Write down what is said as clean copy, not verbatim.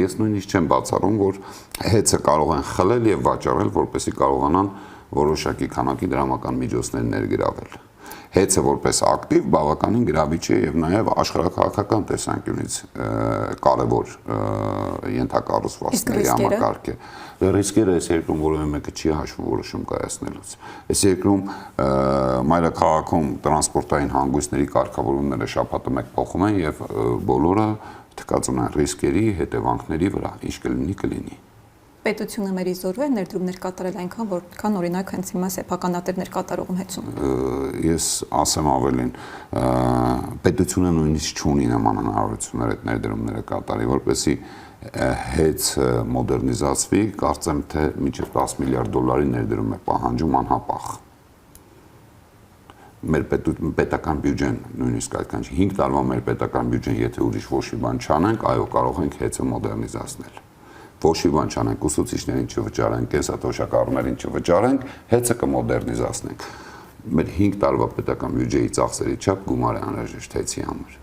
ես նույնիսկ չեմ բացառում, որ հեծը կարող են խլել եւ վաճառել, որպեսզի կարողանան որոշակի քանակի դրամական միջոցներ ներգրավել։ Հեծը որպես ակտիվ բավականին գրավիչ է եւ նաեւ աշխարհակաղակական տեսանկյունից կարեւոր ենթակառուցվածքների համակարգ է։ Ռիսկերը այս երկրում որևէ մեկը չի հաշվում որոշում կայացնելուց։ Այս երկրում մայրաքաղաքում տրանսպորտային հանգույցների կարգավորումները շաբաթը մեկ փոխում են եւ բոլորը թկած ունեն ռիսկերի հետևանքների վրա, ինչ կլինի։ Պետությունը մեր իզորու է ներդրումներ կատարել այնքան, որքան օրինակ հենց հիմա սեփականատերներ կատարողում հեծում։ Ես ասեմ ավելին, պետությունը նույնիսկ չունի նման հնարավորություններ այդ ներդրումները կատարի, որպեսզի հեծ մոդեռնիզացվի, կարծեմ թե մինչև 10 միլիարդ դոլարի ներդրում է պահանջում անհապաղ։ Մեր պետական բյուջեն նույնիսկ այդքան չի, 5 տարվա մեր պետական բյուջեն, եթե ուրիշ ոչ մի բան չանենք, այո, կարող ենք հեծը մոդեռնիզացնել։ Ոչ մի բան չանենք, ուսուցիչներին չվճարենք, կենսաթոշակառուներին չվճարենք, հեծը կմոդեռնիզացնենք։ Մեր 5 տարվա պետական բյուջեի ծախսերի չափ գումար է անհրաժեշտ հեծի համար։